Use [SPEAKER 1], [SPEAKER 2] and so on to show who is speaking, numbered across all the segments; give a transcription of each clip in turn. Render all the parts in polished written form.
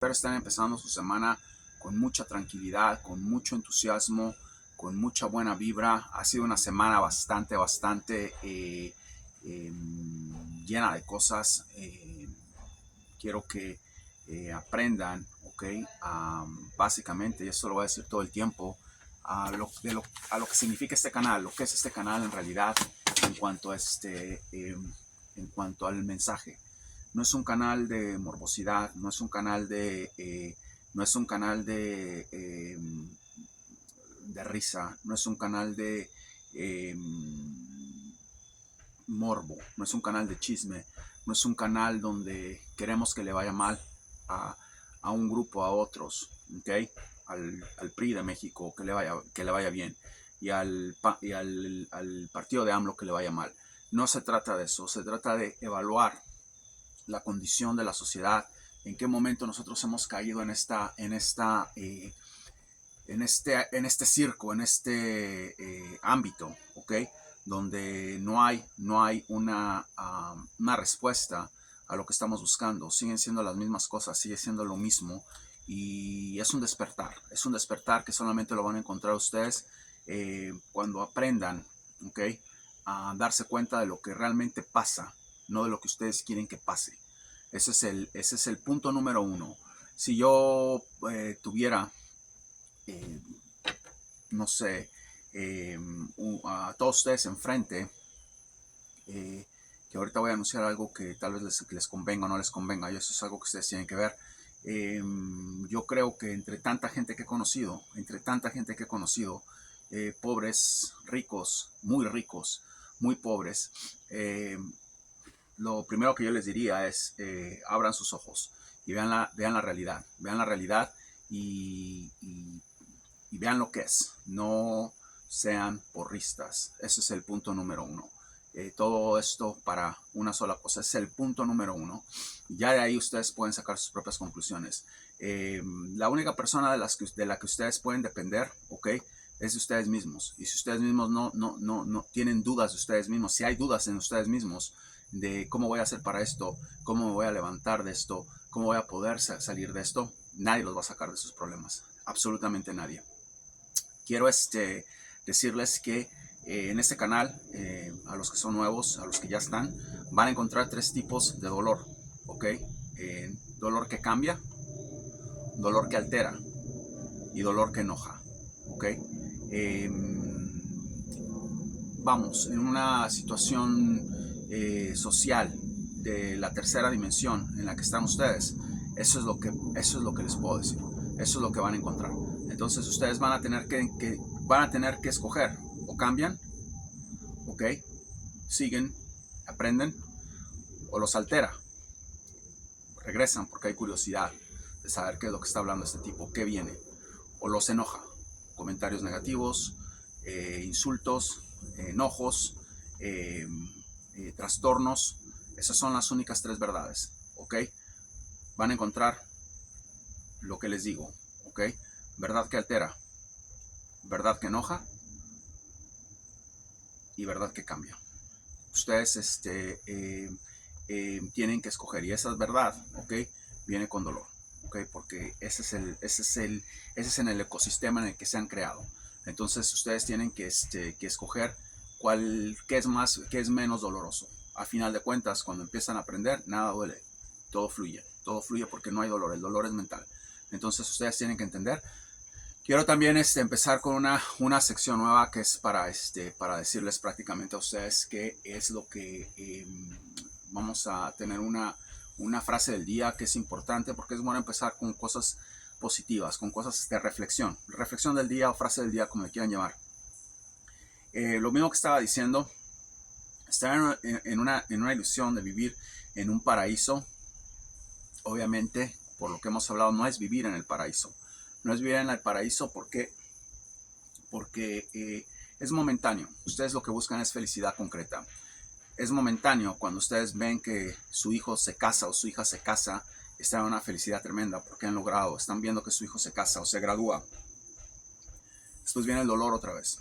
[SPEAKER 1] Espero estén empezando su semana con mucha tranquilidad, con mucho entusiasmo, con mucha buena vibra. Ha sido una semana bastante llena de cosas. Quiero que aprendan, ¿ok? Básicamente, y esto lo voy a decir todo el tiempo, a lo que significa este canal, lo que es este canal en realidad en cuanto a en cuanto al mensaje. No es un canal de morbosidad, no es un canal no es un canal de risa, no es un canal de eh, morbo, no es un canal de chisme, no es un canal donde queremos que le vaya mal a, a un grupo, a otros, ¿ok? Al PRI de México que le vaya bien y al partido de AMLO que le vaya mal. No se trata de eso, se trata de evaluar la condición de la sociedad, en qué momento nosotros hemos caído en este circo, en este ámbito, ¿ok? Donde no hay una respuesta a lo que estamos buscando. Siguen siendo las mismas cosas, sigue siendo lo mismo. Y es un despertar que solamente lo van a encontrar ustedes cuando aprendan, ¿ok? A darse cuenta de lo que realmente pasa, no de lo que ustedes quieren que pase. Ese es el punto número uno. Si yo tuviera eh, no sé, a todos ustedes enfrente, que ahorita voy a anunciar algo que tal vez les convenga o no les convenga, y eso es algo que ustedes tienen que ver. Yo creo que entre tanta gente que he conocido, pobres, ricos, muy pobres, lo primero que yo les diría es abran sus ojos y vean la realidad y vean lo que es. No sean porristas. Ese es el punto número uno. Todo esto para una sola cosa. Es el punto número uno. Ya de ahí ustedes pueden sacar sus propias conclusiones. La única persona de la que ustedes pueden depender, ¿ok? Es de ustedes mismos. Y si ustedes mismos no tienen dudas de ustedes mismos, si hay dudas en ustedes mismos de cómo voy a hacer para esto, cómo me voy a levantar de esto, cómo voy a poder salir de esto, nadie los va a sacar de sus problemas. Absolutamente nadie. Quiero decirles que en este canal, a los que son nuevos, a los que ya están, van a encontrar tres tipos de dolor, ¿ok? Dolor que cambia, dolor que altera y dolor que enoja, ¿ok? Eh, Vamos, en una situación social de la tercera dimensión en la que están ustedes, eso es lo que les puedo decir, eso es lo que van a encontrar. Entonces ustedes van a tener que escoger, o cambian, ok, siguen, aprenden, o los altera, regresan porque hay curiosidad de saber qué es lo que está hablando este tipo, qué viene, o los enoja, comentarios negativos, insultos, enojos, eh, trastornos. Esas son las únicas tres verdades, ¿ok? Van a encontrar lo que les digo, ¿ok? Verdad que altera, verdad que enoja y verdad que cambia. Ustedes tienen que escoger y esa es verdad, ¿ok? Viene con dolor, ¿ok? Porque ese es en el ecosistema en el que se han creado. Entonces ustedes tienen que escoger qué es menos doloroso. A final de cuentas, cuando empiezan a aprender, nada duele, todo fluye porque no hay dolor, el dolor es mental. Entonces ustedes tienen que entender. Quiero también empezar con una sección nueva que es para decirles prácticamente a ustedes qué es lo que vamos a tener una frase del día que es importante porque es bueno empezar con cosas positivas, con cosas de reflexión del día o frase del día, como le quieran llamar. Lo mismo que estaba diciendo, estar en una ilusión de vivir en un paraíso, obviamente, por lo que hemos hablado, no es vivir en el paraíso. No es vivir en el paraíso porque es momentáneo. Ustedes lo que buscan es felicidad concreta. Es momentáneo cuando ustedes ven que su hijo se casa o su hija se casa, están en una felicidad tremenda porque han logrado, están viendo que su hijo se casa o se gradúa. Después viene el dolor otra vez.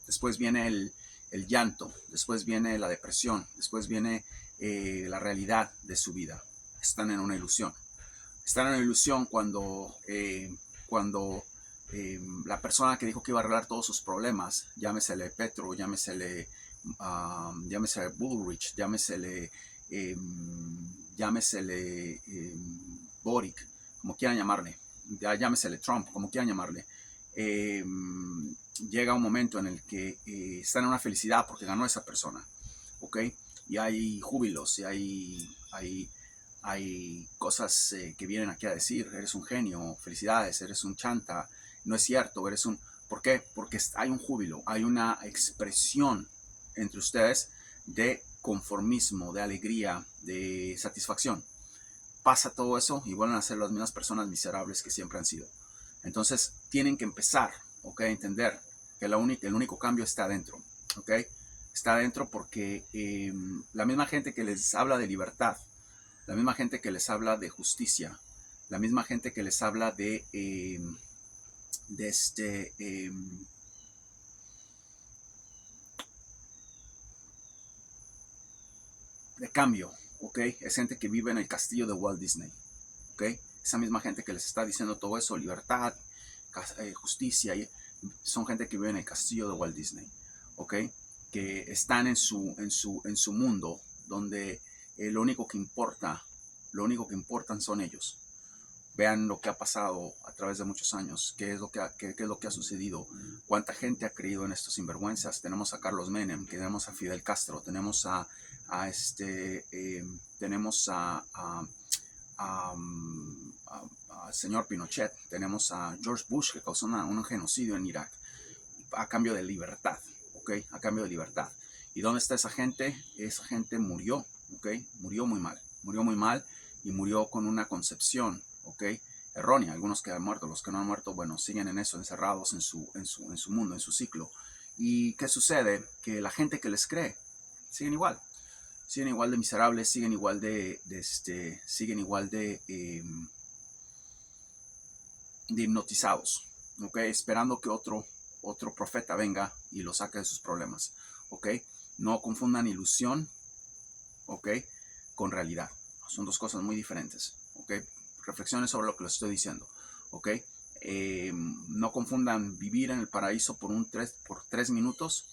[SPEAKER 1] Después viene el llanto. Después viene la depresión. Después viene la realidad de su vida. Están en una ilusión. Están en la ilusión cuando la persona que dijo que iba a arreglar todos sus problemas, llámesele Petro, llámesele Bullrich, llámesele Boric, como quieran llamarle, llámesele Trump, como quieran llamarle, eh, llega un momento en el que están en una felicidad porque ganó esa persona, ¿ok? Y hay júbilos y hay cosas que vienen aquí a decir, eres un genio, felicidades, eres un chanta, no es cierto, eres un... ¿Por qué? Porque hay un júbilo, hay una expresión entre ustedes de conformismo, de alegría, de satisfacción. Pasa todo eso y vuelven a ser las mismas personas miserables que siempre han sido. Entonces tienen que empezar, ¿ok? A entender que el único cambio está adentro, ¿ok? Está adentro porque la misma gente que les habla de libertad, la misma gente que les habla de justicia, la misma gente que les habla de cambio, ¿ok? Es gente que vive en el castillo de Walt Disney, ¿ok? Esa misma gente que les está diciendo todo eso, libertad, justicia, son gente que vive en el castillo de Walt Disney, ¿ok? Que están en su mundo donde lo único que importan son ellos. Vean lo que ha pasado a través de muchos años, qué es lo que ha sucedido, cuánta gente ha creído en estos sinvergüenzas. Tenemos a Carlos Menem, tenemos a Fidel Castro, tenemos al señor Pinochet, tenemos a George Bush que causó un genocidio en Irak a cambio de libertad, ¿ok? A cambio de libertad. ¿Y dónde está esa gente? Esa gente murió, ¿ok? Murió muy mal y murió con una concepción, ¿ok? Errónea. Algunos que han muerto, los que no han muerto, bueno, siguen en eso, encerrados en su mundo, en su ciclo. ¿Y qué sucede? Que la gente que les cree siguen igual de miserables, siguen igual de hipnotizados, ¿ok? Esperando que otro profeta venga y los saque de sus problemas, ¿ok? No confundan ilusión, ¿ok? Con realidad. Son dos cosas muy diferentes, ¿ok? Reflexionen sobre lo que les estoy diciendo, ¿ok? No confundan vivir en el paraíso por 3 minutos,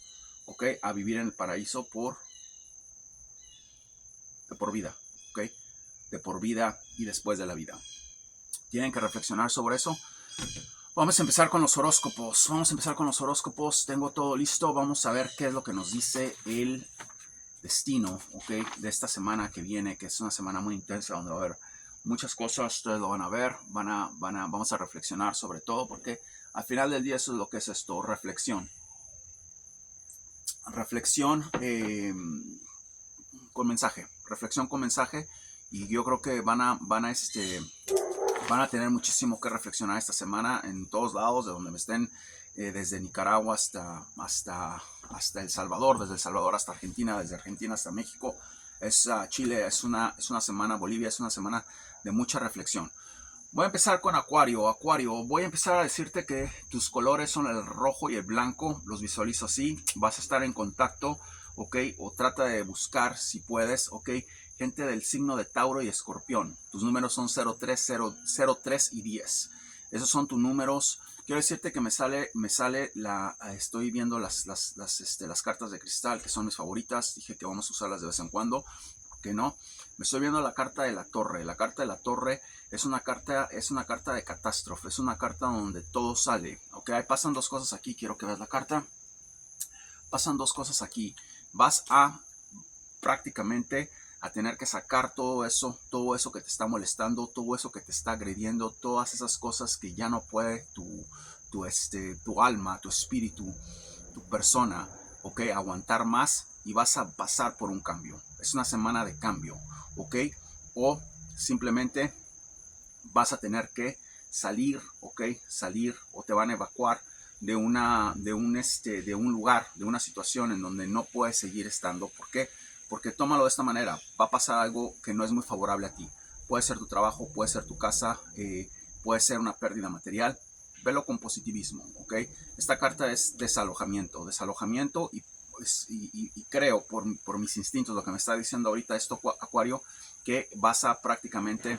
[SPEAKER 1] ¿ok? A vivir en el paraíso de por vida, ¿ok? De por vida y después de la vida. Tienen que reflexionar sobre eso. Vamos a empezar con los horóscopos. Tengo todo listo. Vamos a ver qué es lo que nos dice el destino, ¿ok? De esta semana que viene, que es una semana muy intensa donde va a haber muchas cosas. Ustedes lo van a ver. Vamos a reflexionar sobre todo porque al final del día eso es lo que es esto, reflexión. Reflexión con mensaje, y yo creo que van a tener muchísimo que reflexionar esta semana en todos lados, de donde me estén, desde Nicaragua hasta El Salvador, desde El Salvador hasta Argentina, desde Argentina hasta México, Chile, es una semana, Bolivia, es una semana de mucha reflexión. Voy a empezar con Acuario. Voy a empezar a decirte que tus colores son el rojo y el blanco. Los visualizo así. Vas a estar en contacto, ¿ok? O trata de buscar, si puedes, ¿ok? Gente del signo de Tauro y Escorpión. Tus números son 03 y 10. Esos son tus números. Quiero decirte que estoy viendo las cartas de cristal, que son mis favoritas. Dije que vamos a usarlas de vez en cuando. ¿Por qué no? Me estoy viendo la carta de la torre. La carta de la torre es una carta de catástrofe, es una carta donde todo sale, ¿ok? Pasan dos cosas aquí, quiero que veas la carta. Pasan dos cosas aquí. Vas a prácticamente a tener que sacar todo eso que te está molestando, todo eso que te está agrediendo, todas esas cosas que ya no puede tu alma, tu espíritu, tu persona, ¿ok? Aguantar más, y vas a pasar por un cambio. Es una semana de cambio, ¿ok? O simplemente vas a tener que salir, ¿ok? Salir, o te van a evacuar de un lugar, de una situación en donde no puedes seguir estando. ¿Por qué? Porque tómalo de esta manera, va a pasar algo que no es muy favorable a ti. Puede ser tu trabajo, puede ser tu casa, puede ser una pérdida material. Velo con positivismo, ¿ok? Esta carta es desalojamiento, y creo por mis instintos, lo que me está diciendo ahorita esto, Acuario, que vas a prácticamente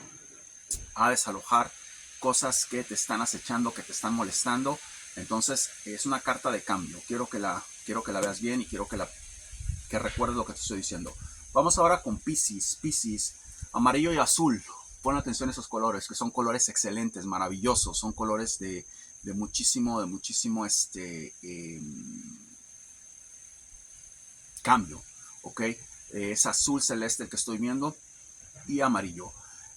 [SPEAKER 1] a desalojar cosas que te están acechando, que te están molestando. Entonces es una carta de cambio. Quiero que la veas bien y quiero que recuerdes lo que te estoy diciendo. Vamos ahora con Piscis. Piscis, amarillo y azul. Pon atención a esos colores, que son colores excelentes, maravillosos. Son colores de muchísimo cambio. ¿Ok? Es azul celeste el que estoy viendo y amarillo.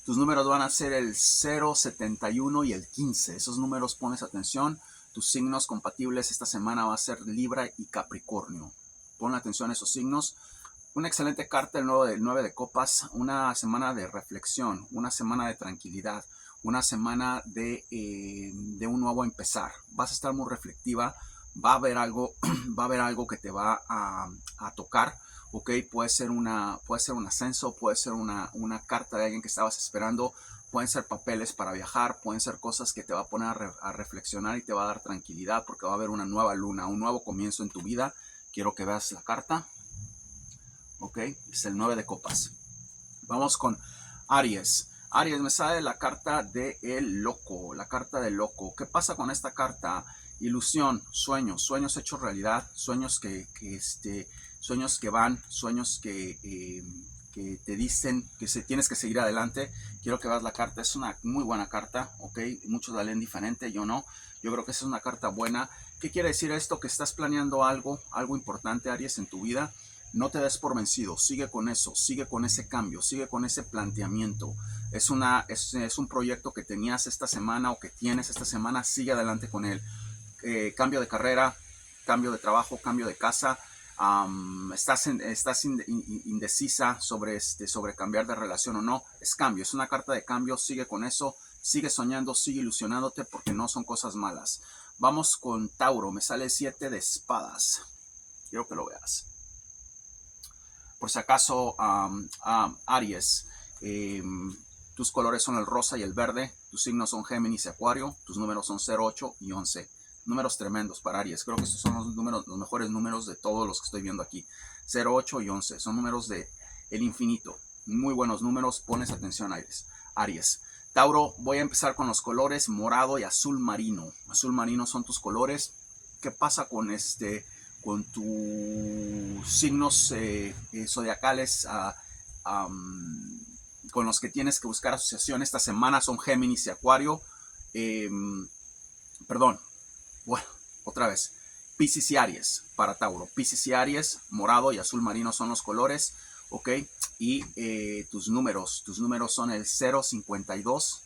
[SPEAKER 1] Tus números van a ser el 0, 71 y el 15. Esos números pones atención. Tus signos compatibles esta semana va a ser Libra y Capricornio. Pon atención a esos signos. Una excelente carta, el 9 de copas. Una semana de reflexión, una semana de tranquilidad, una semana de un nuevo empezar. Vas a estar muy reflectiva. Va a haber algo, que te va a tocar. Ok, puede ser un ascenso, puede ser una carta de alguien que estabas esperando, pueden ser papeles para viajar, pueden ser cosas que te va a poner a reflexionar y te va a dar tranquilidad porque va a haber una nueva luna, un nuevo comienzo en tu vida. Quiero que veas la carta. Ok, es el 9 de copas. Vamos con Aries. Aries, me sale la carta de el loco, la carta del loco. ¿Qué pasa con esta carta? Ilusión, sueños hechos realidad, sueños sueños que van, sueños que te dicen que tienes que seguir adelante. Quiero que veas la carta, es una muy buena carta, ok, muchos la leen diferente, yo no. Yo creo que esa es una carta buena. ¿Qué quiere decir esto? Que estás planeando algo importante, Aries, en tu vida. No te des por vencido, sigue con eso, sigue con ese cambio, sigue con ese planteamiento. Es un proyecto que tenías esta semana o que tienes esta semana, sigue adelante con él. Cambio de carrera, cambio de trabajo, cambio de casa. Estás indecisa sobre cambiar de relación o no. Es cambio, es una carta de cambio, sigue con eso, sigue soñando, sigue ilusionándote porque no son cosas malas. Vamos con Tauro, me sale 7 de espadas. Quiero que lo veas. Por si acaso, Aries, tus colores son el rosa y el verde, tus signos son Géminis y Acuario, tus números son 0, 8 y 11. Números tremendos para Aries. Creo que estos son los mejores números de todos los que estoy viendo aquí. 0, 8 y 11. Son números de el infinito. Muy buenos números. Pones atención, Aries. Tauro, voy a empezar con los colores morado y azul marino. Azul marino son tus colores. ¿Qué pasa con tus signos zodiacales con los que tienes que buscar asociación esta semana? Son Géminis y Acuario. Perdón, bueno, otra vez. Piscis y Aries para Tauro. Piscis y Aries, morado y azul marino son los colores, ok. Y tus números son el 052.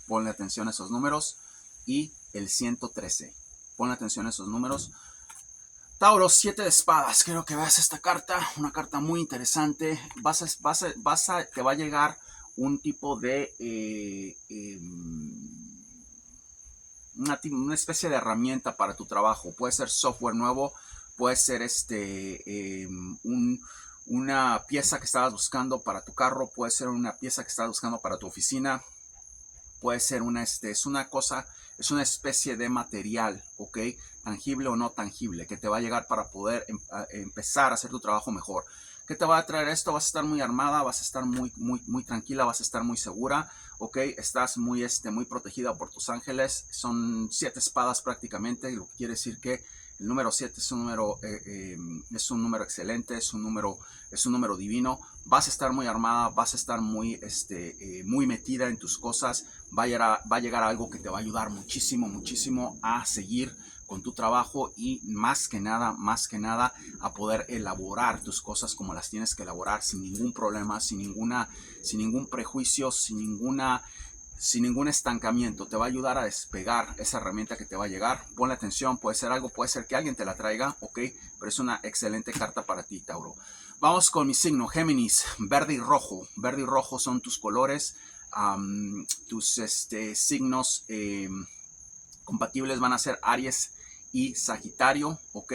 [SPEAKER 1] Ponle atención a esos números. Y el 113. Ponle atención a esos números. Tauro, 7 de espadas. Quiero que veas esta carta. Una carta muy interesante. Te va a llegar un tipo de una especie de herramienta para tu trabajo. Puede ser software nuevo, puede ser una pieza que estabas buscando para tu carro, puede ser una pieza que estabas buscando para tu oficina, puede ser es una especie de material, ¿ok? Tangible o no tangible, que te va a llegar para poder empezar a hacer tu trabajo mejor. ¿Qué te va a traer esto? Vas a estar muy armada, vas a estar muy tranquila, vas a estar muy segura, ¿ok? Estás muy protegida por tus ángeles. Son 7 espadas prácticamente, lo que quiere decir que el número 7 es un número excelente, es un número divino. Vas a estar muy armada, vas a estar muy metida en tus cosas. Va a llegar algo que te va a ayudar muchísimo a seguir con tu trabajo y más que nada a poder elaborar tus cosas como las tienes que elaborar sin ningún problema, sin ningún prejuicio, sin ningún estancamiento. Te va a ayudar a despegar esa herramienta que te va a llegar. Ponle atención, puede ser que alguien te la traiga, ok, pero es una excelente carta para ti, Tauro. Vamos con mi signo, Géminis, verde y rojo. Verde y rojo son tus colores. Tus signos compatibles van a ser Aries y Sagitario, ok.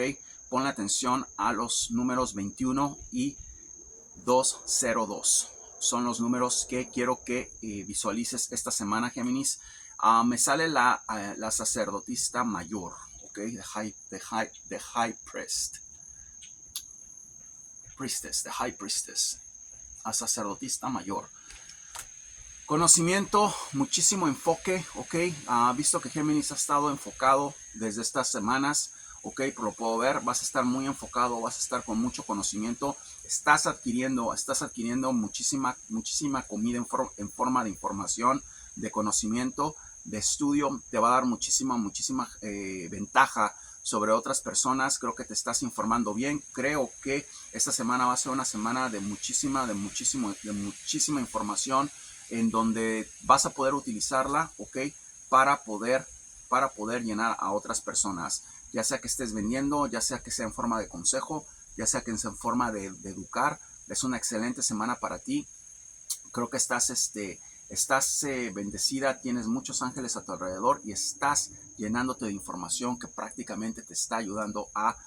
[SPEAKER 1] Ponle atención a los números 21 y 202. Son los números que quiero que visualices esta semana, Géminis. Me sale la sacerdotista mayor, ok, the high priestess, the high priestess, a sacerdotista mayor. Conocimiento, muchísimo enfoque, ok. Visto que Géminis ha estado enfocado desde estas semanas, ok, por lo puedo ver, vas a estar muy enfocado, vas a estar con mucho conocimiento, estás adquiriendo muchísima comida en forma de información, de conocimiento, de estudio, te va a dar muchísima ventaja sobre otras personas. Creo que te estás informando bien. Creo que esta semana va a ser una semana de muchísima información, en donde vas a poder utilizarla, ¿ok? Para poder, para poder llenar a otras personas, ya sea que estés vendiendo, ya sea que sea en forma de consejo, ya sea que sea en forma de educar. Es una excelente semana para ti. Creo que estás bendecida, tienes muchos ángeles a tu alrededor y estás llenándote de información que prácticamente te está ayudando a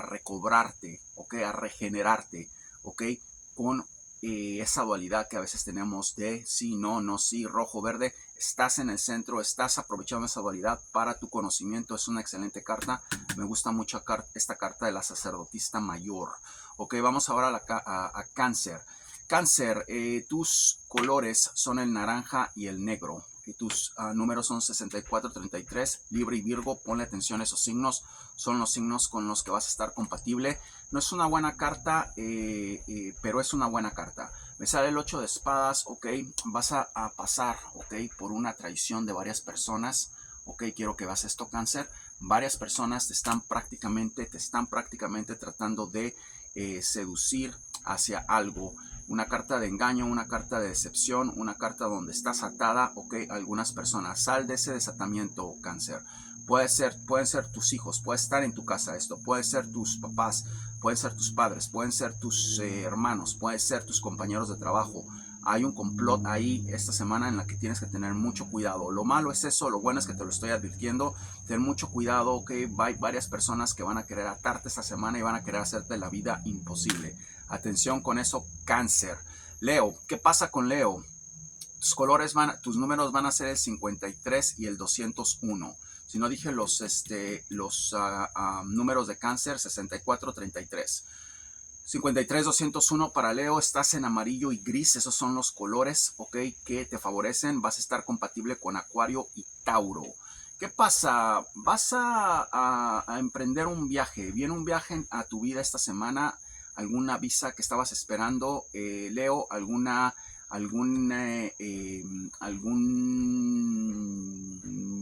[SPEAKER 1] recobrarte, ¿ok? A regenerarte, ¿ok? Con esa dualidad que a veces tenemos de sí, no, no, sí, rojo, verde. Estás en el centro, estás aprovechando esa dualidad para tu conocimiento. Es una excelente carta. Me gusta mucho esta carta de la sacerdotista mayor. Ok, vamos ahora a Cáncer. Cáncer, tus colores son el naranja y el negro. Y tus números son 64, 33. Libra y Virgo, ponle atención a esos signos. Son los signos con los que vas a estar compatible. No es una buena carta, pero es una buena carta. Me sale el 8 de espadas, ok. Vas a pasar, ok, por una traición de varias personas. Ok, quiero que veas esto, Cáncer. Varias personas te están prácticamente tratando de seducir hacia algo. Una carta de engaño, una carta de decepción, una carta donde estás atada, ok, algunas personas. Sal de ese desatamiento, Cáncer. Pueden ser tus hijos, puede estar en tu casa esto, puede ser tus papás, pueden ser tus padres, pueden ser tus hermanos, pueden ser tus compañeros de trabajo. Hay un complot ahí esta semana en la que tienes que tener mucho cuidado. Lo malo es eso, lo bueno es que te lo estoy advirtiendo. Ten mucho cuidado, ok. Hay varias personas que van a querer atarte esta semana y van a querer hacerte la vida imposible. Atención con eso, Cáncer. Leo, ¿qué pasa con Leo? Tus números van a ser el 53 y el 201. Si no dije los números de Cáncer, 64, 33. 53, 201 para Leo, estás en amarillo y gris, esos son los colores, ok, que te favorecen. Vas a estar compatible con Acuario y Tauro. ¿Qué pasa? Vas a emprender un viaje. Viene un viaje a tu vida esta semana. Alguna visa que estabas esperando, Leo, algún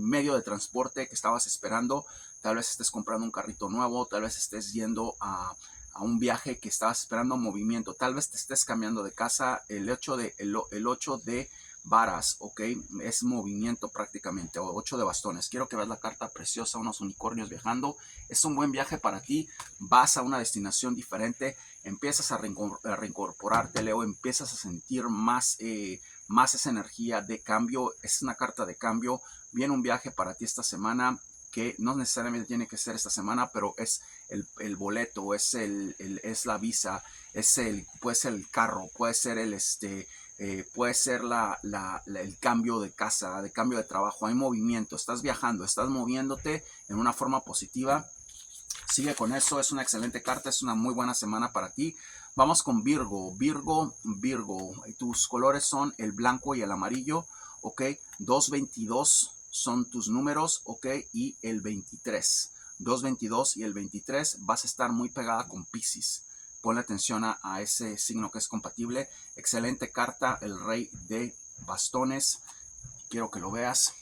[SPEAKER 1] medio de transporte que estabas esperando. Tal vez estés comprando un carrito nuevo, tal vez estés yendo a un viaje que estabas esperando movimiento. Tal vez te estés cambiando de casa. El 8 de varas, ok, es movimiento prácticamente. 8 de bastones. Quiero que veas la carta preciosa, unos unicornios viajando. Es un buen viaje para ti. Vas a una destinación diferente. Empiezas a reincorporarte, Leo. Empiezas a sentir más esa energía de cambio. Es una carta de cambio. Viene un viaje para ti esta semana, que no necesariamente tiene que ser esta semana, pero es el boleto, es la visa, puede ser el carro, puede ser puede ser el cambio de casa, de cambio de trabajo. Hay movimiento, estás viajando, estás moviéndote en una forma positiva. Sigue con eso, es una excelente carta, es una muy buena semana para ti. Vamos con Virgo. Virgo, tus colores son el blanco y el amarillo, ok. 222 son tus números, ok, y el 23. 222 y el 23, vas a estar muy pegada con Piscis. Ponle atención a ese signo que es compatible. Excelente carta, el rey de bastones. Quiero que lo veas.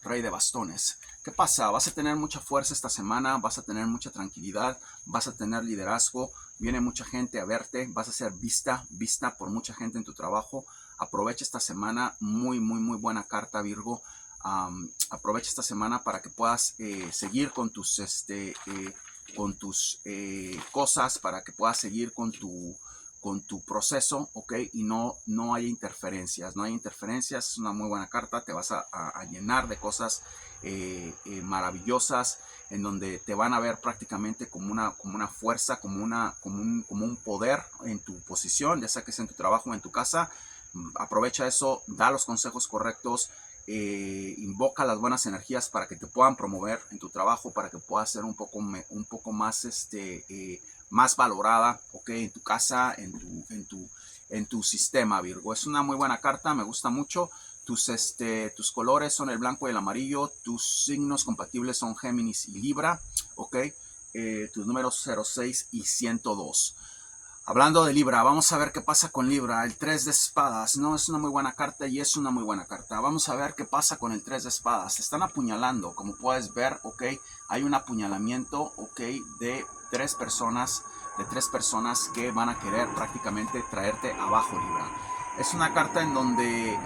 [SPEAKER 1] Rey de bastones. ¿Qué pasa? Vas a tener mucha fuerza esta semana, vas a tener mucha tranquilidad, vas a tener liderazgo, viene mucha gente a verte, vas a ser vista por mucha gente en tu trabajo. Aprovecha esta semana, muy buena carta, Virgo. Aprovecha esta semana para que puedas seguir con tus cosas, para que puedas seguir con tu proceso, ok, y no hay interferencias, es una muy buena carta. Te vas a llenar de cosas maravillosas, en donde te van a ver prácticamente como una fuerza, como un poder en tu posición, ya sea que sea en tu trabajo o en tu casa. Aprovecha eso, da los consejos correctos, invoca las buenas energías para que te puedan promover en tu trabajo, para que puedas ser un poco más más valorada, ok, en tu casa, en tu sistema, Virgo. Es una muy buena carta, me gusta mucho. Tus colores son el blanco y el amarillo. Tus signos compatibles son Géminis y Libra, ¿ok? Tus números 06 y 102. Hablando de Libra, vamos a ver qué pasa con Libra. El 3 de espadas, no es una muy buena carta y es una muy buena carta. Vamos a ver qué pasa con el 3 de espadas. Se están apuñalando, como puedes ver, ¿ok? Hay un apuñalamiento, ¿ok? De tres personas que van a querer prácticamente traerte abajo, Libra. Es una carta en donde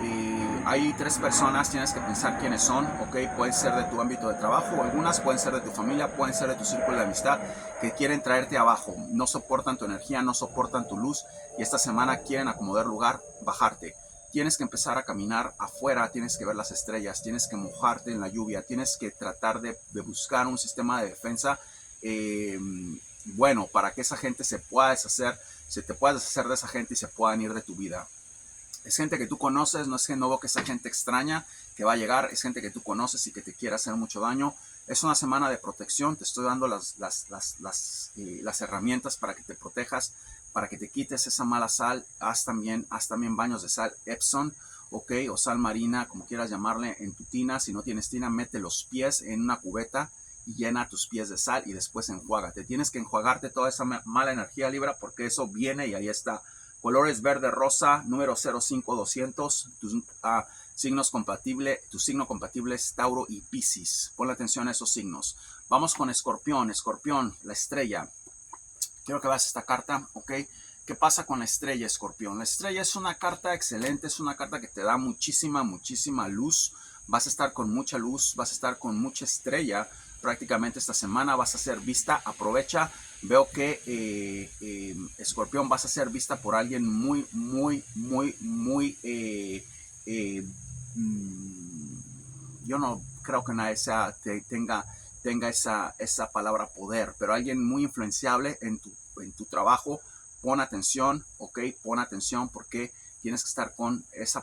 [SPEAKER 1] hay tres personas, tienes que pensar quiénes son, ¿ok? Pueden ser de tu ámbito de trabajo, algunas pueden ser de tu familia, pueden ser de tu círculo de amistad, que quieren traerte abajo, no soportan tu energía, no soportan tu luz, y esta semana quieren acomodar lugar, bajarte. Tienes que empezar a caminar afuera, tienes que ver las estrellas, tienes que mojarte en la lluvia, tienes que tratar de buscar un sistema de defensa bueno, para que esa gente se pueda deshacer, se te pueda deshacer de esa gente y se puedan ir de tu vida. Es gente que tú conoces, no es que no que esa gente extraña que va a llegar, es gente que tú conoces y que te quiere hacer mucho daño. Es una semana de protección, te estoy dando las herramientas para que te protejas, para que te quites esa mala sal. Haz también baños de sal Epsom, ok, o sal marina, como quieras llamarle, en tu tina. Si no tienes tina, mete los pies en una cubeta y llena tus pies de sal y después enjuágate. Tienes que enjuagarte toda esa mala energía, Libra, porque eso viene y ahí está. Colores verde, rosa, número 05200, tus signos compatibles, tu signo compatible es Tauro y Piscis. Ponle atención a esos signos. Vamos con Escorpión. Escorpión, la estrella. Quiero que veas esta carta, ¿ok? ¿Qué pasa con la estrella, Escorpión? La estrella es una carta excelente, es una carta que te da muchísima luz. Vas a estar con mucha luz, vas a estar con mucha estrella. Prácticamente esta semana vas a ser vista, aprovecha. Veo que Escorpión vas a ser vista por alguien muy yo no creo que nadie tenga esa palabra poder, pero alguien muy influenciable en tu trabajo. Pon atención, ok, pon atención porque tienes que estar con esa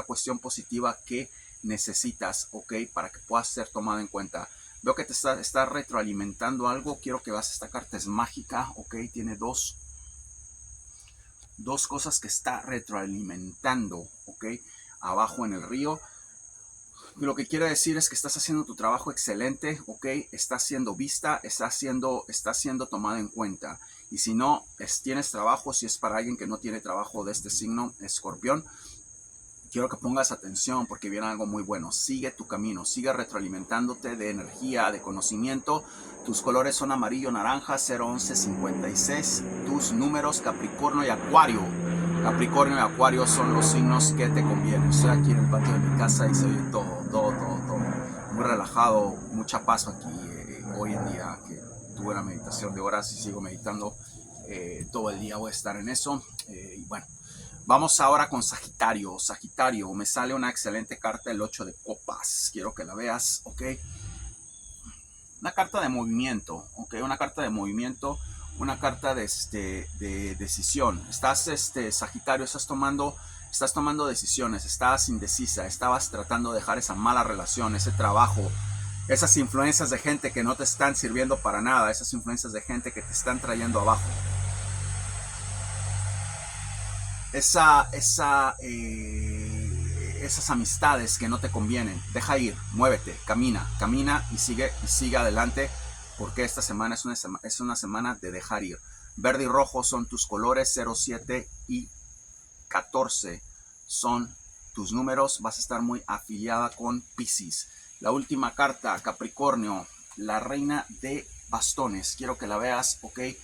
[SPEAKER 1] cuestión positiva que necesitas, ok, para que puedas ser tomado en cuenta. Veo que te está retroalimentando algo. Quiero que veas, esta carta es mágica, ok, tiene dos cosas que está retroalimentando, ok, abajo en el río. Lo que quiere decir es que estás haciendo tu trabajo excelente, ok, está siendo vista, está siendo tomada en cuenta. Y si no tienes trabajo, si es para alguien que no tiene trabajo de este signo, Escorpión, quiero que pongas atención porque viene algo muy bueno. Sigue tu camino, sigue retroalimentándote de energía, de conocimiento. Tus colores son amarillo, naranja, 01156. Tus números Capricornio y Acuario. Capricornio y Acuario son los signos que te convienen. Estoy aquí en el patio de mi casa y se oye todo. Muy relajado, mucha paz aquí hoy en día, que tuve una meditación de horas y sigo meditando todo el día. Voy a estar en eso. Y bueno, vamos ahora con Sagitario. Sagitario, me sale una excelente carta, el 8 de copas. Quiero que la veas, ok. Una carta de movimiento, ok. Una carta de movimiento, una carta de decisión. Estás, Sagitario, estás tomando decisiones, estás indecisa, estabas tratando de dejar esa mala relación, ese trabajo, esas influencias de gente que no te están sirviendo para nada, esas influencias de gente que te están trayendo abajo. Esas amistades que no te convienen. Deja ir, muévete, camina y sigue adelante, porque esta semana es una semana de dejar ir. Verde y rojo son tus colores, 07 y 14 son tus números. Vas a estar muy afiliada con Piscis. La última carta, Capricornio, la reina de bastones. Quiero que la veas, ok. ¿Qué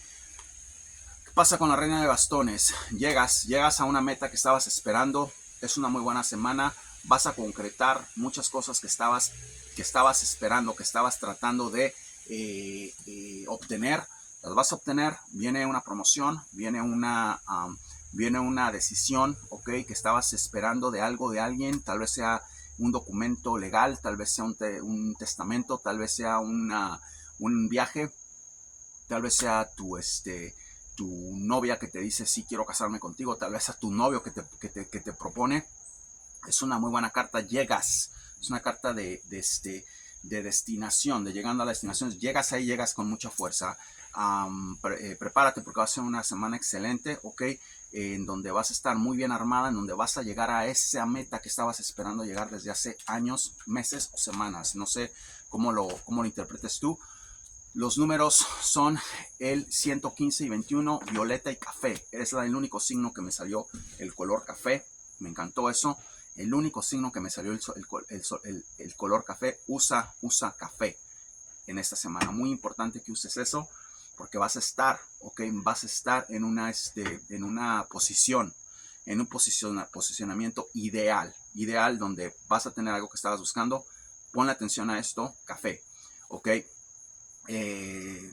[SPEAKER 1] pasa con la reina de bastones? Llegas a una meta que estabas esperando. Es una muy buena semana. Vas a concretar muchas cosas que estabas esperando, que estabas tratando de obtener. Las vas a obtener. Viene una promoción, viene una decisión, ok, que estabas esperando de algo, de alguien. Tal vez sea un documento legal, tal vez sea un testamento, tal vez sea un viaje, tal vez sea tu novia que te dice sí quiero casarme contigo, tal vez a tu novio que te propone. Es una muy buena carta. Llegas, es una carta de destinación, de llegando a la destinación. Llegas ahí, llegas con mucha fuerza. prepárate porque va a ser una semana excelente, ¿ok? En donde vas a estar muy bien armada, en donde vas a llegar a esa meta que estabas esperando llegar desde hace años, meses o semanas. No sé cómo lo interpretes tú. Los números son el 115 y 21, violeta y café. Es el único signo que me salió el color café. Me encantó eso. El único signo que me salió el color café. Usa café en esta semana. Muy importante que uses eso porque vas a estar, ok, vas a estar en una posición, en un posicionamiento ideal donde vas a tener algo que estabas buscando. Ponle atención a esto, café, ok. Te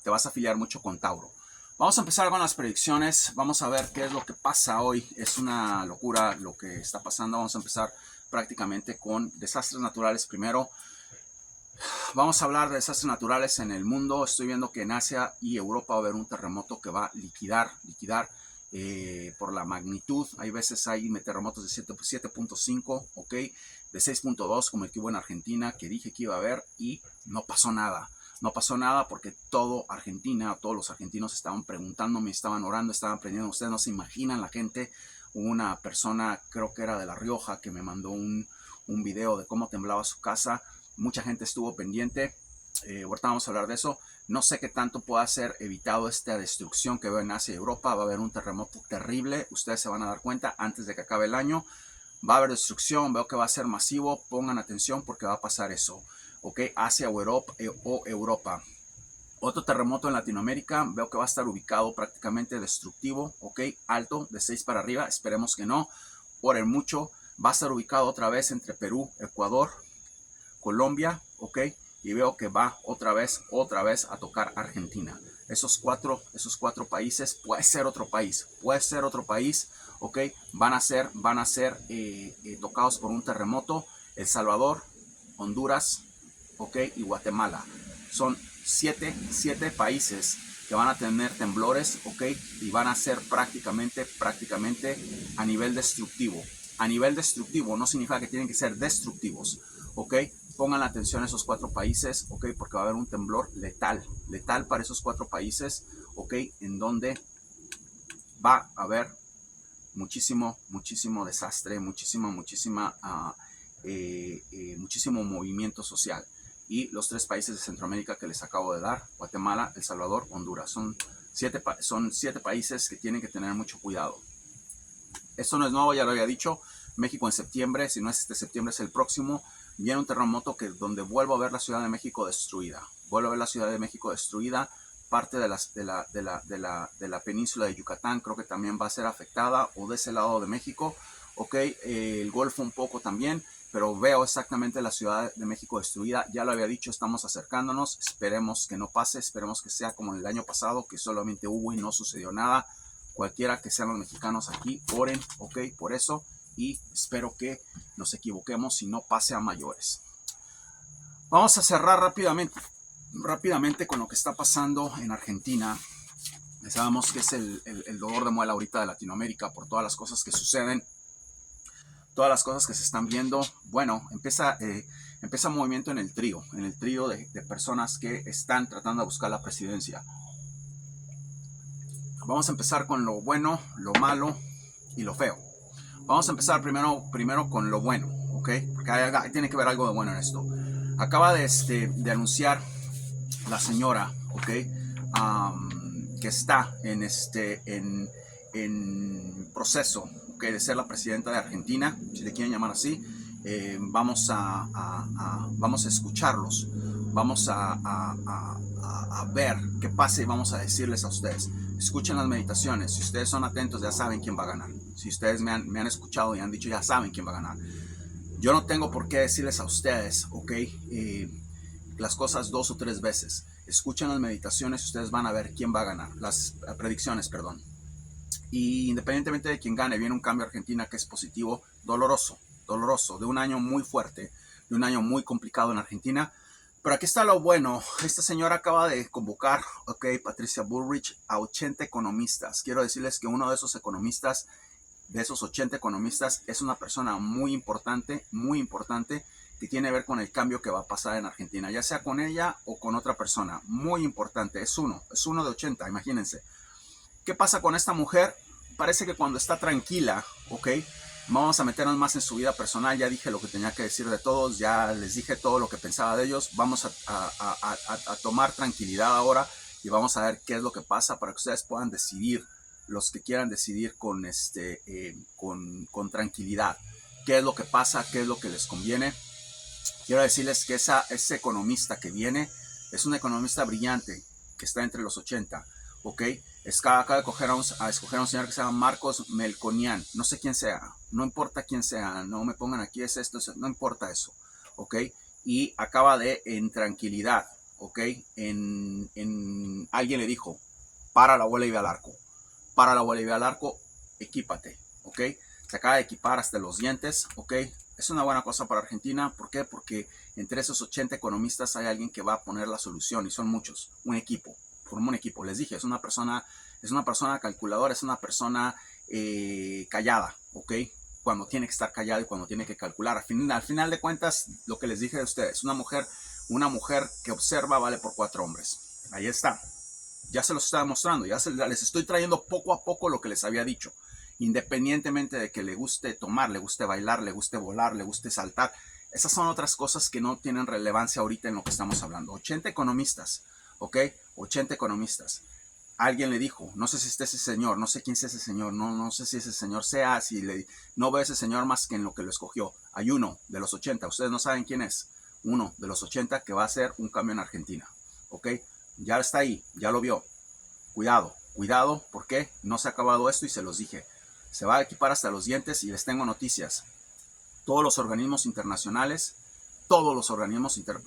[SPEAKER 1] vas a afiliar mucho con Tauro. Vamos a empezar con las predicciones. Vamos a ver qué es lo que pasa hoy. Es una locura lo que está pasando. Vamos a empezar prácticamente con desastres naturales primero. Vamos a hablar de desastres naturales en el mundo. Estoy viendo que en Asia y Europa va a haber un terremoto que va a liquidar por la magnitud. Hay veces hay terremotos de 7.5, ok, de 6.2 como el que hubo en Argentina, que dije que iba a haber y no pasó nada. No pasó nada porque todos los argentinos estaban preguntándome, estaban orando, estaban aprendiendo. Ustedes no se imaginan la gente. Hubo una persona, creo que era de La Rioja, que me mandó un video de cómo temblaba su casa. Mucha gente estuvo pendiente. Ahorita vamos a hablar de eso. No sé qué tanto pueda ser evitado esta destrucción que veo en Asia y Europa. Va a haber un terremoto terrible. Ustedes se van a dar cuenta antes de que acabe el año. Va a haber destrucción. Veo que va a ser masivo. Pongan atención porque va a pasar eso. Ok, Asia o Europa. Otro terremoto en Latinoamérica. Veo que va a estar ubicado prácticamente destructivo. Ok, alto, de 6 para arriba. Esperemos que no. Oren mucho. Va a estar ubicado otra vez entre Perú, Ecuador, Colombia, ok, y veo que va otra vez a tocar Argentina. Esos cuatro países, puede ser otro país, ok, van a ser tocados por un terremoto. El Salvador, Honduras, ok, y Guatemala. Son siete países que van a tener temblores, ok, y van a ser prácticamente a nivel destructivo. A nivel destructivo no significa que tienen que ser destructivos, ok. Pongan atención a esos 4 países, ok, porque va a haber un temblor letal para esos 4 países, ok, en donde va a haber muchísimo desastre, muchísimo movimiento social. Y los 3 países de Centroamérica que les acabo de dar, Guatemala, El Salvador, Honduras, son 7 países que tienen que tener mucho cuidado. Esto no es nuevo, ya lo había dicho. México en septiembre, si no es este septiembre, es el próximo. Viene un terremoto donde vuelvo a ver la Ciudad de México destruida. Parte de la península de Yucatán creo que también va a ser afectada, o de ese lado de México. Ok, el Golfo un poco también, pero veo exactamente la Ciudad de México destruida. Ya lo había dicho, estamos acercándonos. Esperemos que no pase, esperemos que sea como el año pasado, que solamente hubo y no sucedió nada. Cualquiera que sean los mexicanos aquí, oren, ok, por eso. Y espero que nos equivoquemos y no pase a mayores. Vamos a cerrar rápidamente con lo que está pasando en Argentina. Sabemos que es el dolor de muela ahorita de Latinoamérica por todas las cosas que suceden, todas las cosas que se están viendo. Bueno, empieza movimiento en el trío de personas que están tratando de buscar la presidencia. Vamos a empezar con lo bueno, lo malo y lo feo. Vamos a empezar primero con lo bueno, ¿ok? Porque tiene que haber algo de bueno en esto. Acaba de anunciar la señora, ¿ok? Que está en proceso, ¿ok? De ser la presidenta de Argentina, si le quieren llamar así. Vamos a escucharlos. Vamos a ver qué pasa y vamos a decirles a ustedes. Escuchen las meditaciones. Si ustedes son atentos, ya saben quién va a ganar. Si ustedes me han escuchado y han dicho, ya saben quién va a ganar. Yo no tengo por qué decirles a ustedes, ok, las cosas 2 o 3 veces. Escuchen las meditaciones y ustedes van a ver quién va a ganar. Las predicciones, perdón. Y independientemente de quién gane, viene un cambio a Argentina que es positivo, doloroso, de un año muy fuerte, de un año muy complicado en Argentina. Pero aquí está lo bueno. Esta señora acaba de convocar, ok, Patricia Bullrich, a 80 economistas. Quiero decirles que uno de esos economistas, de esos 80 economistas, es una persona muy importante, que tiene que ver con el cambio que va a pasar en Argentina, ya sea con ella o con otra persona. Muy importante, es uno de 80, imagínense. ¿Qué pasa con esta mujer? Parece que cuando está tranquila, ¿ok? Vamos a meternos más en su vida personal. Ya dije lo que tenía que decir de todos, ya les dije todo lo que pensaba de ellos. Vamos a tomar tranquilidad ahora y vamos a ver qué es lo que pasa para que ustedes puedan decidir, los que quieran decidir con tranquilidad. ¿Qué es lo que pasa? ¿Qué es lo que les conviene? Quiero decirles que ese economista que viene es un economista brillante que está entre los 80, ¿ok? Acaba de escoger a un señor que se llama Marcos Melconian. No sé quién sea, no importa quién sea, no me pongan aquí es esto, no importa eso, ¿ok? Y acaba en tranquilidad, ¿ok? Alguien le dijo, para la abuela y ve al arco. Para la abuela y ve al arco, equípate, ¿ok? Se acaba de equipar hasta los dientes, ¿ok? Es una buena cosa para Argentina. ¿Por qué? Porque entre esos 80 economistas hay alguien que va a poner la solución y son muchos. Un equipo, forma un equipo. Les dije, es una persona calculadora, es una persona callada, ¿ok? Cuando tiene que estar callada y cuando tiene que calcular. Al final de cuentas, lo que les dije de ustedes, una mujer que observa vale por 4 hombres. Ahí está. Ya se los estaba mostrando, les estoy trayendo poco a poco lo que les había dicho. Independientemente de que le guste tomar, le guste bailar, le guste volar, le guste saltar. Esas son otras cosas que no tienen relevancia ahorita en lo que estamos hablando. 80 economistas, ¿ok? 80 economistas. Alguien le dijo, no sé si esté ese señor, no sé quién es ese señor, no sé si ese señor sea, no veo ese señor más que en lo que lo escogió. Hay uno de los 80, ustedes no saben quién es. Uno de los 80 que va a hacer un cambio en Argentina, ¿ok? Ya está ahí, ya lo vio. Cuidado, cuidado, porque no se ha acabado esto y se los dije. Se va a equipar hasta los dientes y les tengo noticias. Todos los organismos internacionales,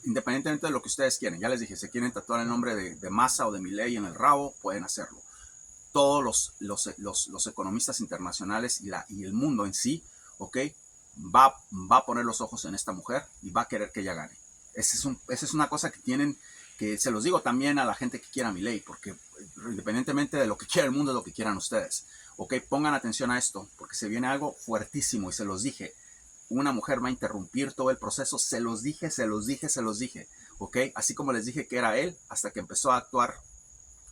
[SPEAKER 1] independientemente de lo que ustedes quieren, ya les dije, si quieren tatuar el nombre de Massa o de Milei en el rabo, pueden hacerlo. Todos los economistas internacionales y el mundo en sí, ¿ok? Va a poner los ojos en esta mujer y va a querer que ella gane. Esa es una cosa que tienen, que se los digo también a la gente que quiera Milei, porque independientemente de lo que quiera el mundo, es lo que quieran ustedes. Ok, pongan atención a esto, porque se viene algo fuertísimo y se los dije. Una mujer va a interrumpir todo el proceso, se los dije, ok, así como les dije que era él, hasta que empezó a actuar,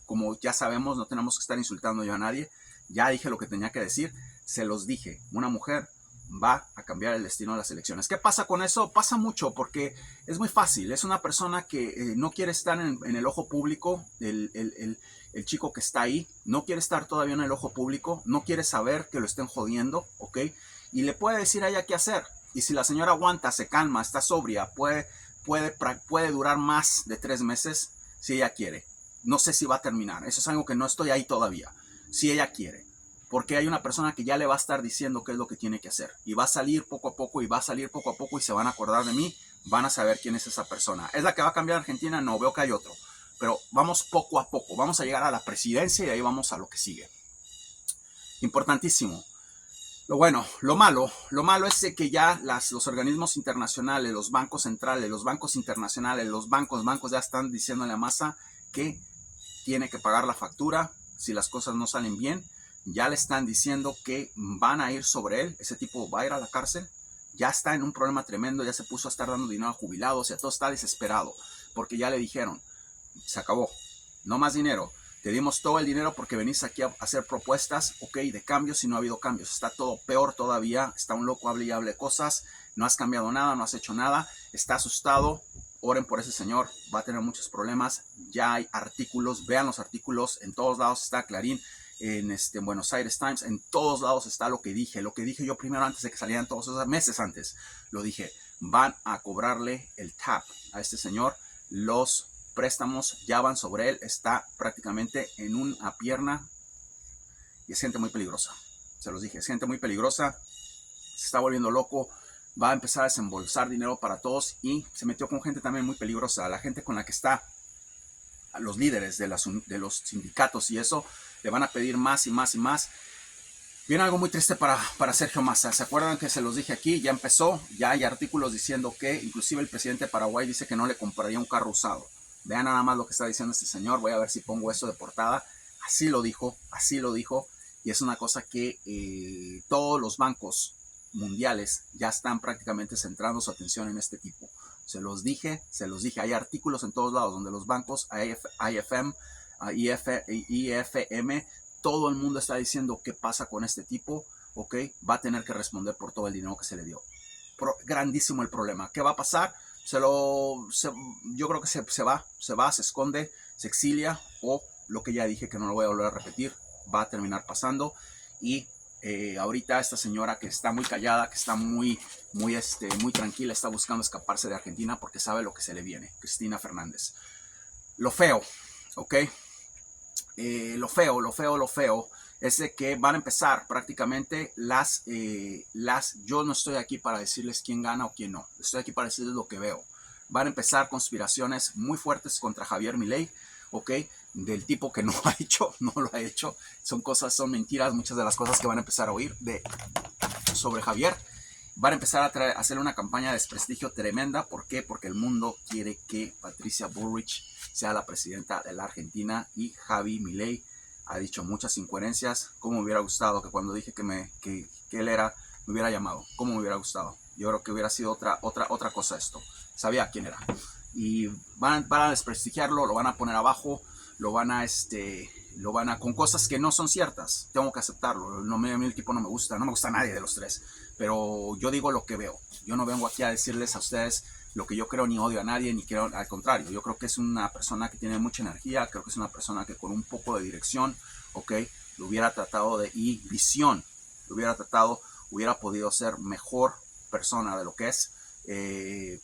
[SPEAKER 1] como ya sabemos, no tenemos que estar insultando yo a nadie, ya dije lo que tenía que decir, se los dije, una mujer va a cambiar el destino de las elecciones. ¿Qué pasa con eso? Pasa mucho porque es muy fácil, es una persona que no quiere estar en el ojo público, el chico que está ahí, no quiere estar todavía en el ojo público, no quiere saber que lo estén jodiendo, ¿ok? Y le puede decir a ella qué hacer. Y si la señora aguanta, se calma, está sobria, puede durar más de 3 meses si ella quiere. No sé si va a terminar, eso es algo que no estoy ahí todavía, si ella quiere. Porque hay una persona que ya le va a estar diciendo qué es lo que tiene que hacer. Y va a salir poco a poco, y se van a acordar de mí, van a saber quién es esa persona. ¿Es la que va a cambiar Argentina? No, veo que hay otro. Pero vamos poco a poco, vamos a llegar a la presidencia y ahí vamos a lo que sigue. Importantísimo. Lo malo es que ya los organismos internacionales, los bancos centrales, los bancos internacionales, los bancos ya están diciéndole a Massa que tiene que pagar la factura si las cosas no salen bien. Ya le están diciendo que van a ir sobre él, ese tipo va a ir a la cárcel, ya está en un problema tremendo, ya se puso a estar dando dinero a jubilados, ya todo está desesperado, porque ya le dijeron, se acabó, no más dinero, te dimos todo el dinero porque venís aquí a hacer propuestas, ok, de cambios y no ha habido cambios, está todo peor todavía, está un loco, hable y hable cosas, no has cambiado nada, no has hecho nada, está asustado, oren por ese señor, va a tener muchos problemas, ya hay artículos, vean los artículos, en todos lados está Clarín, en Buenos Aires Times, en todos lados está lo que dije yo primero antes de que salieran todos esos meses antes, lo dije, van a cobrarle el TAP a este señor, los préstamos ya van sobre él, está prácticamente en una pierna y es gente muy peligrosa, se los dije, es gente muy peligrosa, se está volviendo loco, va a empezar a desembolsar dinero para todos y se metió con gente también muy peligrosa, la gente con la que está, a los líderes de los sindicatos y eso, le van a pedir más y más y más. Viene algo muy triste para Sergio Massa. ¿Se acuerdan que se los dije aquí? Ya empezó, ya hay artículos diciendo que inclusive el presidente de Paraguay dice que no le compraría un carro usado. Vean nada más lo que está diciendo este señor. Voy a ver si pongo eso de portada. Así lo dijo. Y es una cosa que todos los bancos mundiales ya están prácticamente centrando su atención en este tipo. Se los dije, hay artículos en todos lados donde los bancos, IFM, IFM, todo el mundo está diciendo qué pasa con este tipo, ¿ok? Va a tener que responder por todo el dinero que se le dio. Grandísimo el problema. ¿Qué va a pasar? Yo creo que se va, se esconde, se exilia, o lo que ya dije, que no lo voy a volver a repetir, va a terminar pasando. Y ahorita esta señora, que está muy callada, que está muy tranquila, está buscando escaparse de Argentina porque sabe lo que se le viene. Cristina Fernández. Lo feo, ¿ok? Lo feo es de que van a empezar prácticamente yo no estoy aquí para decirles quién gana o quién no, estoy aquí para decirles lo que veo. Van a empezar conspiraciones muy fuertes contra Javier Milei, ¿ok? Del tipo que no lo ha hecho, son mentiras muchas de las cosas que van a empezar a oír sobre Javier. Van a empezar a hacer una campaña de desprestigio tremenda. ¿Por qué? Porque el mundo quiere que Patricia Bullrich sea la presidenta de la Argentina, y Javi Milei ha dicho muchas incoherencias. ¿Cómo me hubiera gustado que cuando dije que él era, me hubiera llamado? ¿Cómo me hubiera gustado? Yo creo que hubiera sido otra cosa esto. Sabía quién era. Y van a desprestigiarlo, lo van a poner abajo, lo van a con cosas que no son ciertas. Tengo que aceptarlo. A mí el tipo no me gusta a nadie de los tres, pero yo digo lo que veo. Yo no vengo aquí a decirles a ustedes lo que yo creo, ni odio a nadie, ni quiero, al contrario. Yo creo que es una persona que tiene mucha energía, creo que es una persona que con un poco de dirección, ok, lo hubiera tratado y visión, hubiera podido ser mejor persona de lo que es.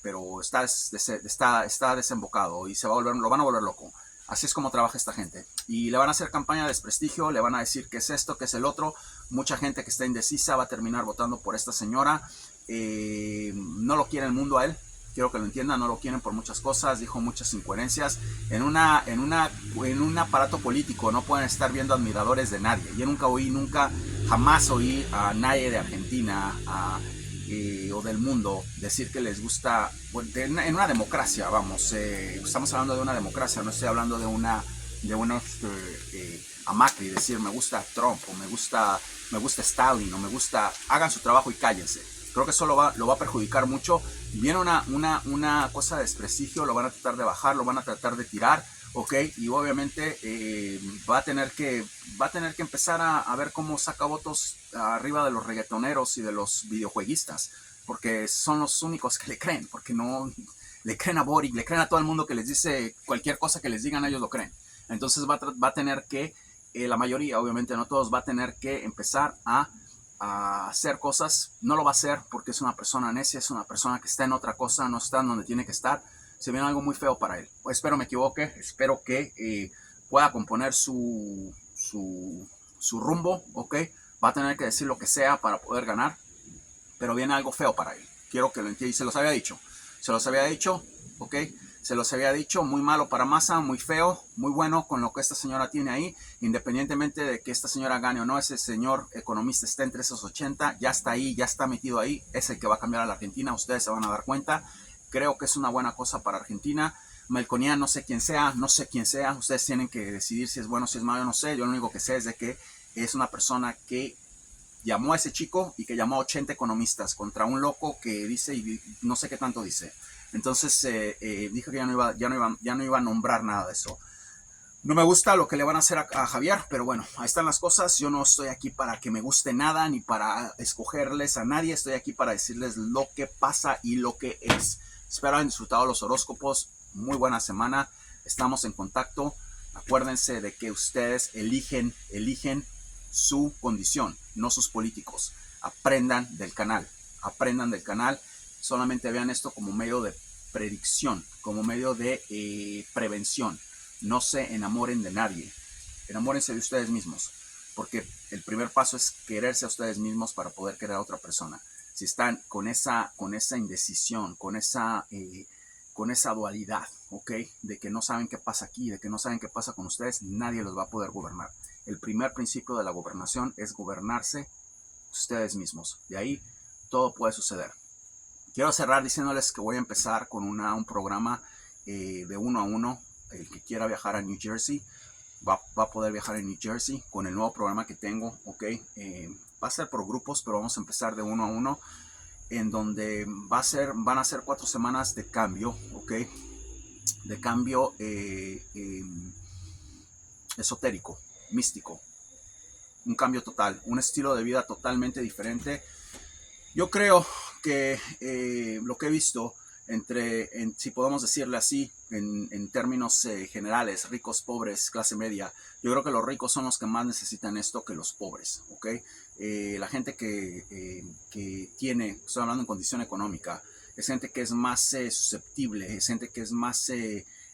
[SPEAKER 1] Pero está desembocado y lo van a volver loco. Así es como trabaja esta gente. Y le van a hacer campaña de desprestigio, le van a decir qué es esto, qué es el otro. Mucha gente que está indecisa va a terminar votando por esta señora. No lo quiere el mundo a él. Quiero que lo entiendan, no lo quieren por muchas cosas. Dijo muchas incoherencias. En un aparato político no pueden estar viendo admiradores de nadie. Yo jamás oí a nadie de Argentina, o del mundo decir que les gusta, en una democracia, vamos, estamos hablando de una democracia, no estoy hablando a Macri, decir me gusta Trump, o me gusta Stalin, o me gusta, hagan su trabajo y cállense. Creo que eso lo va a perjudicar mucho. Viene una cosa de desprestigio, lo van a tratar de bajar, lo van a tratar de tirar, ok, y obviamente va a tener que empezar a ver cómo saca votos arriba de los reggaetoneros y de los videojueguistas, porque son los únicos que le creen, porque no le creen a Boric, le creen a todo el mundo que les dice cualquier cosa que les digan, ellos lo creen. Entonces va a tener que, la mayoría, obviamente no todos, va a tener que empezar a hacer cosas. No lo va a hacer porque es una persona necia, es una persona que está en otra cosa, no está en donde tiene que estar. Se viene algo muy feo para él. Espero me equivoque, espero que pueda componer su rumbo, ¿ok? Va a tener que decir lo que sea para poder ganar, pero viene algo feo para él. Quiero que lo entiendan. Y se los había dicho, ¿ok? Se los había dicho, muy malo para Massa, muy feo, muy bueno con lo que esta señora tiene ahí, independientemente de que esta señora gane o no. Ese señor economista está entre esos 80, ya está ahí, ya está metido ahí, es el que va a cambiar a la Argentina, ustedes se van a dar cuenta. Creo que es una buena cosa para Argentina. Melconian, no sé quién sea, ustedes tienen que decidir si es bueno, si es malo, no sé. Yo lo único que sé es de que es una persona que llamó a ese chico y que llamó a 80 economistas contra un loco que dice y no sé qué tanto dice. Entonces dijo que ya no iba a nombrar nada de eso. No me gusta lo que le van a hacer a Javier, pero bueno, ahí están las cosas. Yo no estoy aquí para que me guste nada, ni para escogerles a nadie. Estoy aquí para decirles lo que pasa y lo que es. Espero hayan disfrutado los horóscopos. Muy buena semana. Estamos en contacto. Acuérdense de que ustedes eligen su condición, no sus políticos. Aprendan del canal. Solamente vean esto como medio de predicción, como medio de prevención. No se enamoren de nadie. Enamórense de ustedes mismos, porque el primer paso es quererse a ustedes mismos para poder querer a otra persona. Si están con esa indecisión, con esa dualidad, ¿ok? De que no saben qué pasa aquí, de que no saben qué pasa con ustedes, nadie los va a poder gobernar. El primer principio de la gobernación es gobernarse ustedes mismos. De ahí todo puede suceder. Quiero cerrar diciéndoles que voy a empezar con un programa de 1 a 1. El que quiera viajar a New Jersey va a poder viajar en New Jersey con el nuevo programa que tengo, ¿ok? va a ser por grupos, pero vamos a empezar de uno a uno, en donde van a ser 4 semanas de cambio, ¿ok? De cambio esotérico, místico, un cambio total, un estilo de vida totalmente diferente. Yo creo que lo que he visto si podemos decirle así, en términos generales, ricos, pobres, clase media, yo creo que los ricos son los que más necesitan esto que los pobres, ¿ok? La gente que tiene, estoy hablando en condición económica, es gente que es más susceptible, es gente que es más,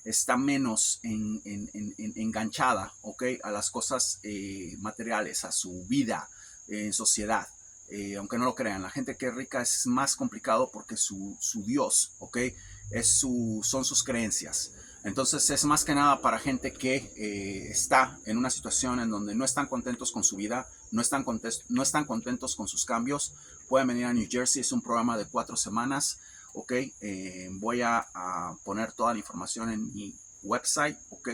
[SPEAKER 1] está menos enganchada, ¿ok? A las cosas materiales, a su vida en sociedad. Aunque no lo crean, la gente que es rica es más complicado porque su Dios, ¿ok? Son sus creencias. Entonces es más que nada para gente que está en una situación en donde no están contentos con su vida, no están contentos con sus cambios. Pueden venir a New Jersey, es un programa de 4 semanas, ¿ok? Voy a poner toda la información en mi website, ¿ok?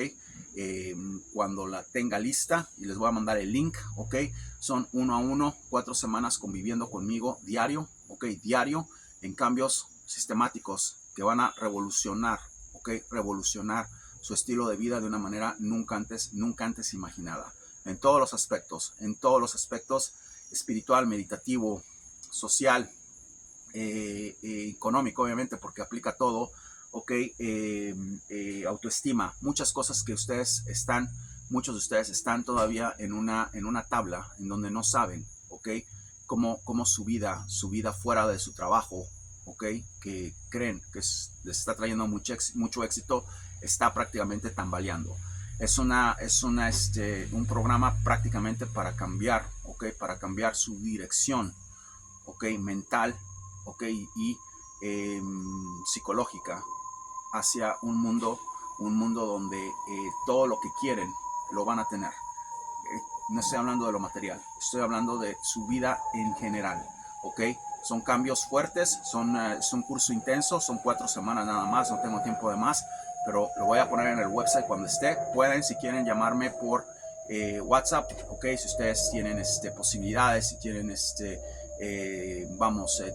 [SPEAKER 1] Cuando la tenga lista, y les voy a mandar el link, ¿ok? Son 1 a 1, 4 semanas conviviendo conmigo diario, ¿ok? Diario, en cambios sistemáticos que van a revolucionar, ¿ok? Revolucionar su estilo de vida de una manera nunca antes imaginada. En todos los aspectos, espiritual, meditativo, social, económico, obviamente, porque aplica todo, ¿ok? Autoestima, muchas cosas que muchos de ustedes están todavía en una tabla en donde no saben, ¿ok? Cómo su vida fuera de su trabajo, ¿ok? Que creen que les está trayendo mucho éxito, está prácticamente tambaleando. Es un programa prácticamente para cambiar, ¿ok? Para cambiar su dirección, ¿ok? Mental, ¿ok? Y psicológica hacia un mundo donde todo lo que quieren lo van a tener. No estoy hablando de lo material, estoy hablando de su vida en general, ¿ok? Son cambios fuertes, es un curso intenso, son 4 semanas nada más, no tengo tiempo de más, pero lo voy a poner en el website cuando esté. Pueden, si quieren, llamarme por WhatsApp, ¿ok? Si ustedes tienen posibilidades, si tienen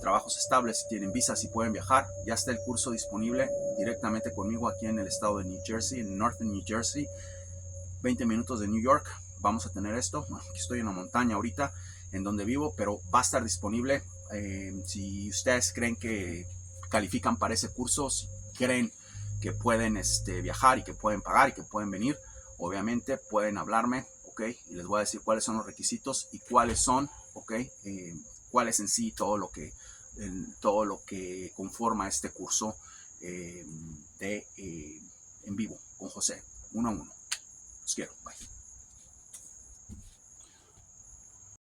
[SPEAKER 1] trabajos estables, si tienen visas, si pueden viajar, ya está el curso disponible directamente conmigo aquí en el estado de New Jersey, en Northern New Jersey, 20 minutos de New York. Vamos a tener esto. Bueno, aquí estoy en la montaña ahorita, en donde vivo, pero va a estar disponible. Si ustedes creen que califican para ese curso, si creen que pueden viajar y que pueden pagar y que pueden venir, obviamente pueden hablarme, ¿ok? Y les voy a decir cuáles son los requisitos y cuáles son, ¿ok? Cuál es en sí todo lo que conforma este curso en vivo con José, 1 a 1. Los quiero, bye.